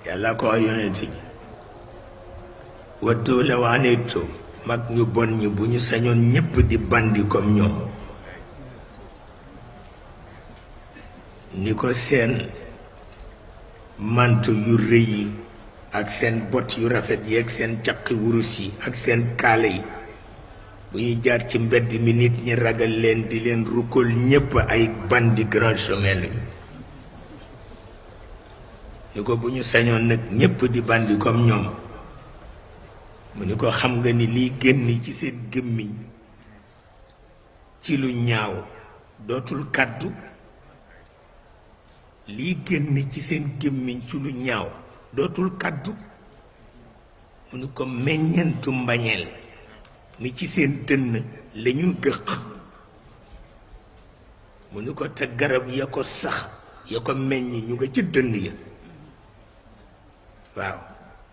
yàlla ko yonent bi wattu law anittum mag ñu bon ñi bu ñu sañoon ñépp di bandi comme ñoom ni ko seen manto yu rëy yi ak seen bot yu rafet yi ak seen caqi wurus yi ak seen kaala yi bu ñuy jaar ci mbedd mi nit ñi ragal leen di leen rukkol ñépp ay bandi grand chemin lañu ni ko bu ñu sañoon nag ñépp di bandi comme ñoom mu ni ko xam nga ni liy génn ci seen gémmiñ ci lu ñaaw dootul kàddu liy génn ci seen gémmiñ ci lu ñaaw dootul kàddu mu ni ko meññentu mbañeel mi ci seen dënn lañuy gëq mu ni ko te garab ya ko sax ya ko meññ ñu nga ci dënn ya waaw